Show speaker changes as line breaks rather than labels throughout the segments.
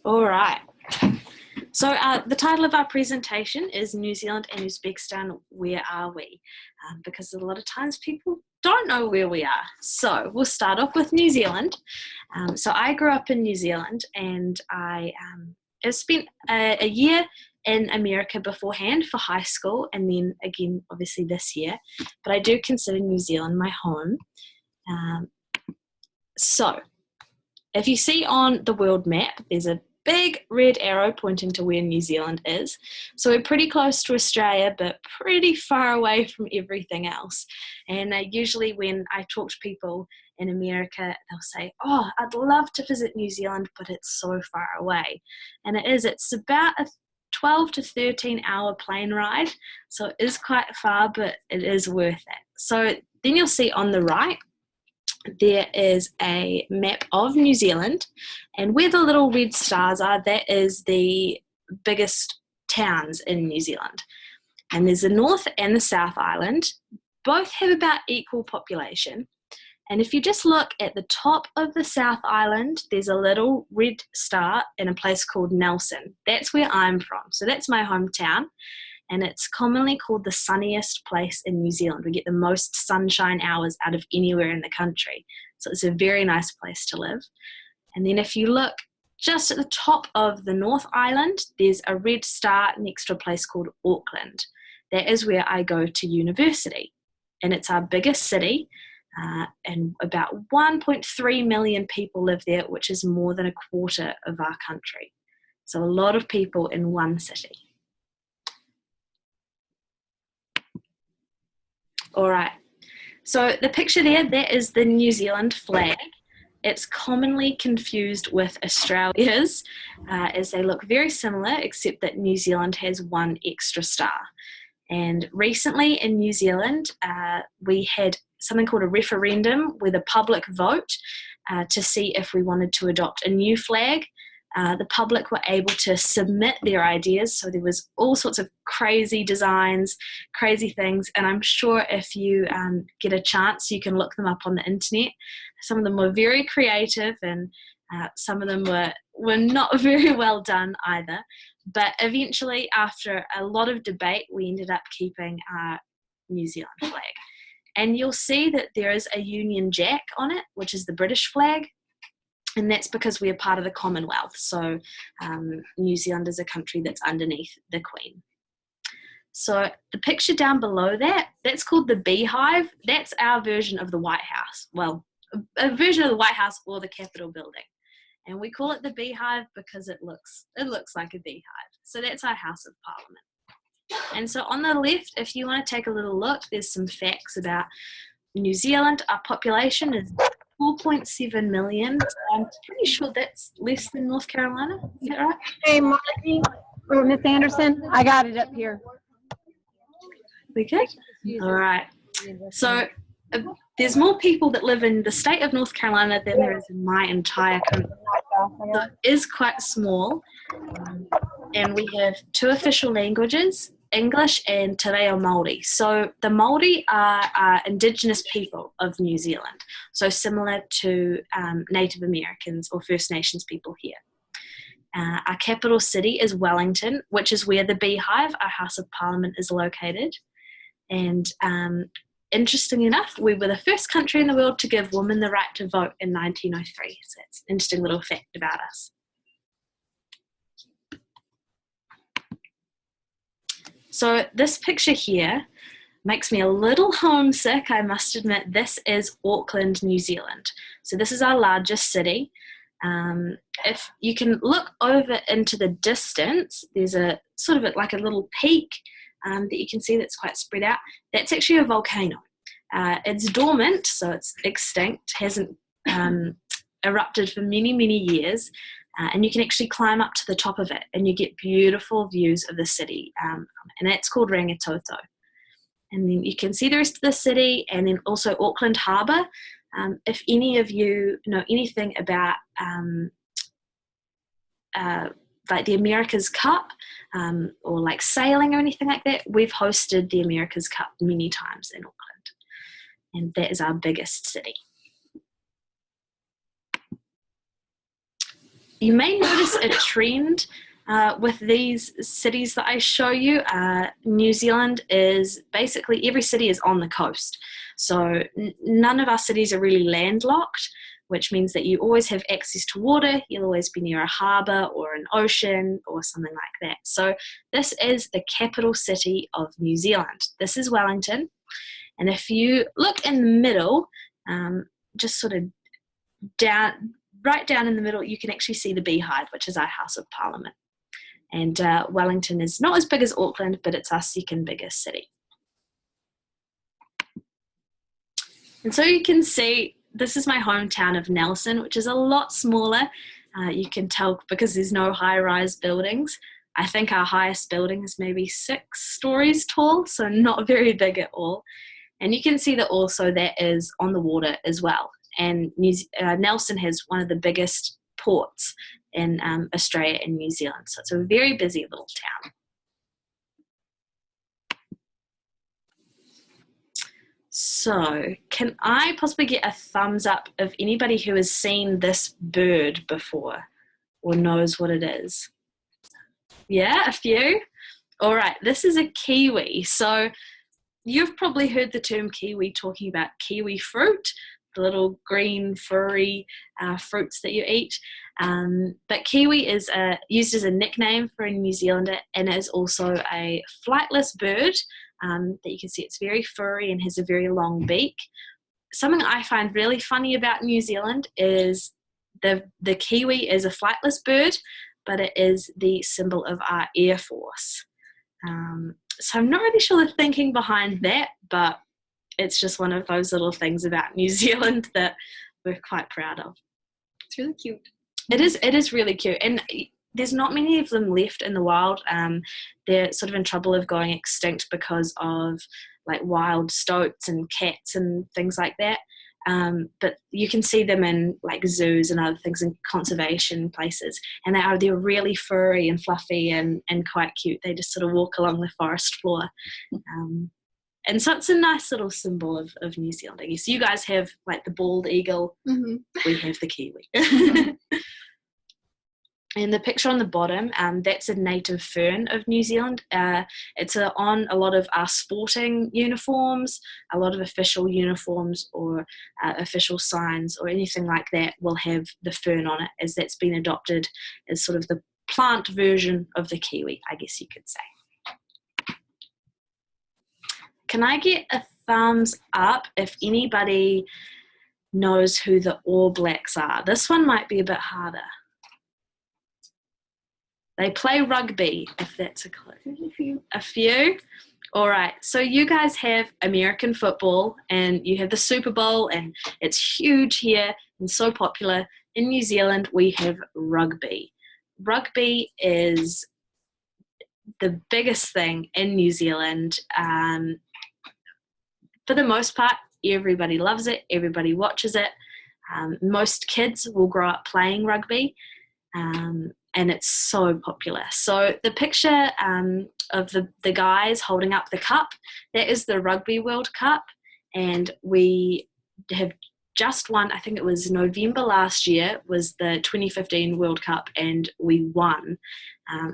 All right. So the title of our presentation is New Zealand and Uzbekistan, Where Are We? Because a lot of times people don't know where we are. So we'll start off with New Zealand. So I grew up in New Zealand, and I have spent a year in America beforehand for high school, and then again obviously this year, but I do consider New Zealand my home. So if you see on the world map, there's a big red arrow pointing to where New Zealand is. So we're pretty close to Australia, but pretty far away from everything else. And usually when I talk to people in America, they'll say, oh, I'd love to visit New Zealand, but it's so far away. And it is, it's about a 12 to 13 hour plane ride. So it is quite far, but it is worth it. So then you'll see on the right, there is a map of New Zealand, and where the little red stars are, that is the biggest towns in New Zealand. And there's the North and the South Island. Both have about equal population. And if you just look at the top of the South Island, there's a little red star in a place called Nelson. That's where I'm from. So that's my hometown. And it's commonly called the sunniest place in New Zealand. We get the most sunshine hours out of anywhere in the country. So it's a very nice place to live. And then if you look just at the top of the North Island, there's a red star next to a place called Auckland. That is where I go to university. And it's our biggest city, and about 1.3 million people live there, which is more than a quarter of our country. So a lot of people in one city. All right, so the picture there, that is the New Zealand flag. It's commonly confused with Australia's, as they look very similar, except that New Zealand has one extra star. And recently in New Zealand, we had something called a referendum with a public vote to see if we wanted to adopt a new flag. The public were able to submit their ideas, so there was all sorts of crazy designs, crazy things, and I'm sure if you get a chance, you can look them up on the internet. Some of them were very creative, and some of them were not very well done either. But eventually, after a lot of debate, we ended up keeping our New Zealand flag. And you'll see that there is a Union Jack on it, which is the British flag. And that's because we are part of the Commonwealth. So New Zealand is a country that's underneath the Queen. So the picture down below that, that's called the Beehive. That's our version of the White House. Well, a version of the White House or the Capitol building. And we call it the Beehive because it looks like a beehive. So that's our House of Parliament. And so on the left, if you want to take a little look, there's some facts about New Zealand. Our population is 4.7 million. I'm pretty sure that's less than North Carolina. Is that right?
Hey, Margie, or Miss Anderson, I got it up here.
We good? All right. So there's more people that live in the state of North Carolina than there is in my entire country. So it is quite small. And we have 2 official languages, English and Te Reo Māori. So the Māori are Indigenous people of New Zealand, so similar to Native Americans or First Nations people here. Our capital city is Wellington, which is where the Beehive, our House of Parliament, is located. And interesting enough, we were the first country in the world to give women the right to vote in 1903. So that's an interesting little fact about us. So this picture here makes me a little homesick, I must admit. This is Auckland, New Zealand. So this is our largest city. If you can look over into the distance, there's a sort of like a little peak that you can see that's quite spread out. That's actually a volcano. It's dormant, so it's extinct, hasn't erupted for many, many years. And you can actually climb up to the top of it and you get beautiful views of the city. And that's called Rangitoto. And then you can see the rest of the city, and then also Auckland Harbour. If any of you know anything about like the America's Cup or like sailing or anything like that, we've hosted the America's Cup many times in Auckland. And that is our biggest city. You may notice a trend with these cities that I show you. New Zealand is basically, every city is on the coast. So none of our cities are really landlocked, which means that you always have access to water. You'll always be near a harbour or an ocean or something like that. So this is the capital city of New Zealand. This is Wellington. And if you look in the middle, just sort of right down in the middle, you can actually see the Beehive, which is our House of Parliament. And Wellington is not as big as Auckland, but it's our second biggest city. And so you can see, this is my hometown of Nelson, which is a lot smaller. You can tell because there's no high-rise buildings. I think our highest building is maybe 6 stories tall, so not very big at all. And you can see that also that is on the water as well. And Nelson has one of the biggest ports in Australia and New Zealand. So it's a very busy little town. So can I possibly get a thumbs up of anybody who has seen this bird before or knows what it is? Yeah, a few? All right, this is a kiwi. So you've probably heard the term kiwi talking about kiwi fruit, the little green furry fruits that you eat. But kiwi is used as a nickname for a New Zealander, and is also a flightless bird that you can see. It's very furry and has a very long beak. Something I find really funny about New Zealand is the kiwi is a flightless bird, but it is the symbol of our Air Force. So I'm not really sure the thinking behind that, but it's just one of those little things about New Zealand that we're quite proud of.
It's really cute.
It is really cute. And there's not many of them left in the wild. They're sort of in trouble of going extinct because of like wild stoats and cats and things like that. But you can see them in like zoos and other things, in conservation places, and they're really furry and fluffy and quite cute. They just sort of walk along the forest floor. And so it's a nice little symbol of New Zealand, I guess. You guys have like the bald eagle. Mm-hmm. We have the kiwi. And the picture on the bottom, that's a native fern of New Zealand. It's on a lot of our sporting uniforms, a lot of official uniforms or official signs or anything like that will have the fern on it, as that's been adopted as sort of the plant version of the kiwi, I guess you could say. Can I get a thumbs up if anybody knows who the All Blacks are? This one might be a bit harder. They play rugby, if that's a clue. A few? All right. So you guys have American football, and you have the Super Bowl, and it's huge here and so popular. In New Zealand, we have rugby. Rugby is the biggest thing in New Zealand. For the most part, everybody loves it. Everybody watches it. Most kids will grow up playing rugby. And it's so popular. So the picture of the guys holding up the cup, that is the Rugby World Cup. And we have just won, I think it was November last year, was the 2015 World Cup, and we won.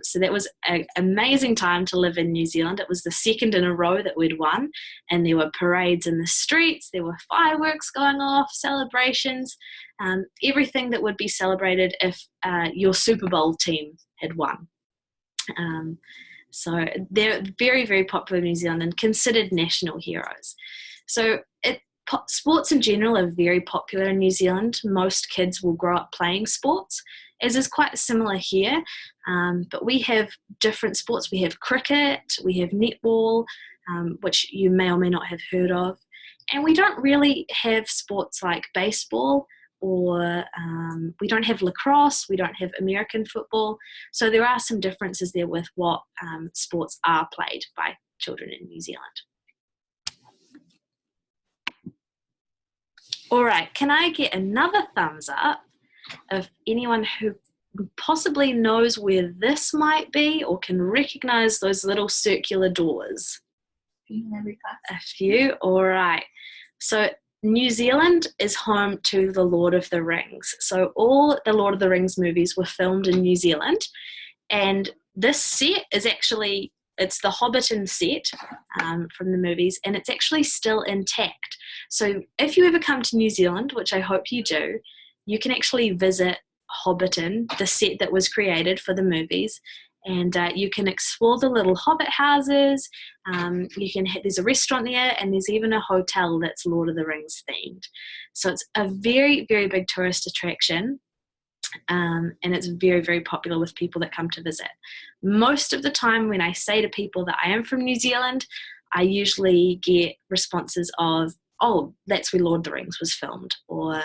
So that was an amazing time to live in New Zealand. It was the second in a row that we'd won, and there were parades in the streets, there were fireworks going off, celebrations, everything that would be celebrated if your Super Bowl team had won. So they're very, very popular in New Zealand and considered national heroes. So sports in general are very popular in New Zealand. Most kids will grow up playing sports, as is quite similar here. But we have different sports. We have cricket, we have netball, which you may or may not have heard of. And we don't really have sports like baseball, or we don't have lacrosse, we don't have American football. So there are some differences there with what sports are played by children in New Zealand. All right, can I get another thumbs up of anyone who possibly knows where this might be or can recognize those little circular doors?
In every class.
A few, all right. So New Zealand is home to the Lord of the Rings. So all the Lord of the Rings movies were filmed in New Zealand. And this set is actually, it's the Hobbiton set from the movies, and it's actually still intact. So if you ever come to New Zealand, which I hope you do, you can actually visit Hobbiton, the set that was created for the movies, and you can explore the little hobbit houses. There's a restaurant there, and there's even a hotel that's Lord of the Rings themed. So it's a very, very big tourist attraction. And it's very, very popular with people that come to visit. Most of the time when I say to people that I am from New Zealand, I usually get responses of, oh, that's where Lord of the Rings was filmed, or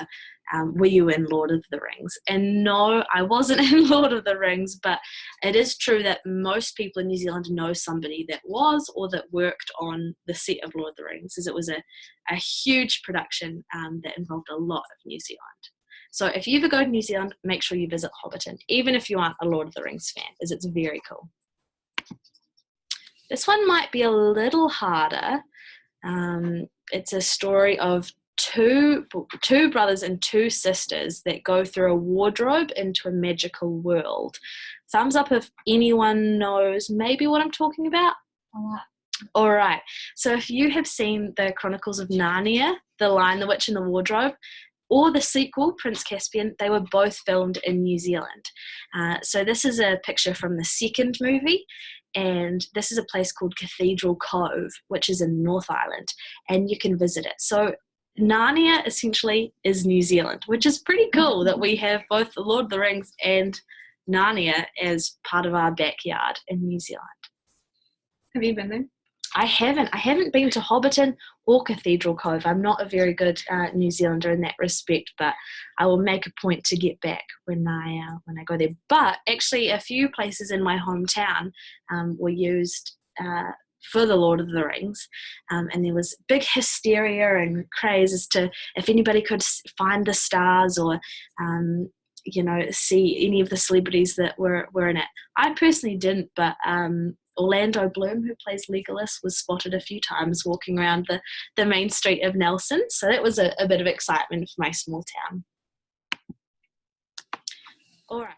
were you in Lord of the Rings? And no, I wasn't in Lord of the Rings, but it is true that most people in New Zealand know somebody that was or that worked on the set of Lord of the Rings, as it was a huge production that involved a lot of New Zealand. So if you ever go to New Zealand, make sure you visit Hobbiton, even if you aren't a Lord of the Rings fan, as it's very cool. This one might be a little harder. It's a story of two brothers and two sisters that go through a wardrobe into a magical world. Thumbs up if anyone knows maybe what I'm talking about. All right. So if you have seen the Chronicles of Narnia, The Lion, the Witch and the Wardrobe, or the sequel, Prince Caspian, they were both filmed in New Zealand. So this is a picture from the second movie, and this is a place called Cathedral Cove, which is in North Island, and you can visit it. So Narnia essentially is New Zealand, which is pretty cool that we have both the Lord of the Rings and Narnia as part of our backyard in New Zealand.
Have you been there?
I haven't been to Hobbiton or Cathedral Cove. I'm not a very good New Zealander in that respect, but I will make a point to get back when I go there. But actually, a few places in my hometown were used for the Lord of the Rings, and there was big hysteria and craze as to if anybody could find the stars or see any of the celebrities that were in it. I personally didn't, but Orlando Bloom, who plays Legolas, was spotted a few times walking around the main street of Nelson. So that was a bit of excitement for my small town. All right.